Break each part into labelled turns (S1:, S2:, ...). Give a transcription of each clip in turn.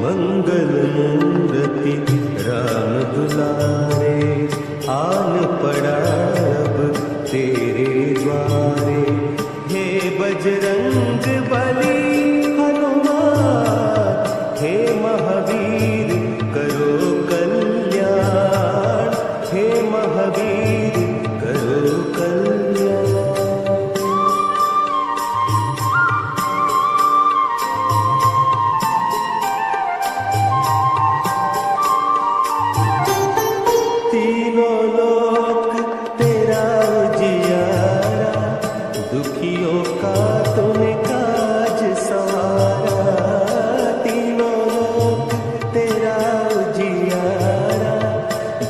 S1: मंगल मूर्ति राम दुलारे, आन पड़ा अब तेरे द्वारे। हे बजरंग बली हनुमान, हे महावीर करो कल्याण, हे महावीर करो कल्याण। तीनों लोक तेरा उजियारा, दुखियों का तूने काज सवारा। तीनों लोक तेरा उजियारा,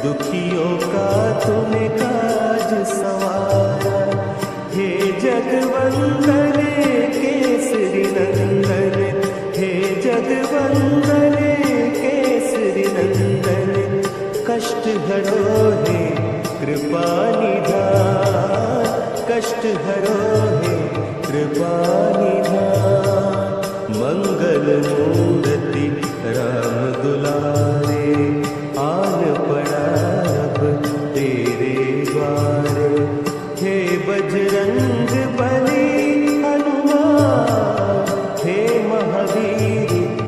S1: दुखियों का तूने काज सवारा। हे जगवंदने केसरी नंदन, हे जगवंदने केसरी नंदन। कष्ट हरो हे कृपा निधान, कष्ट हरो हे कृपा निधान। मंगल मूर्ति राम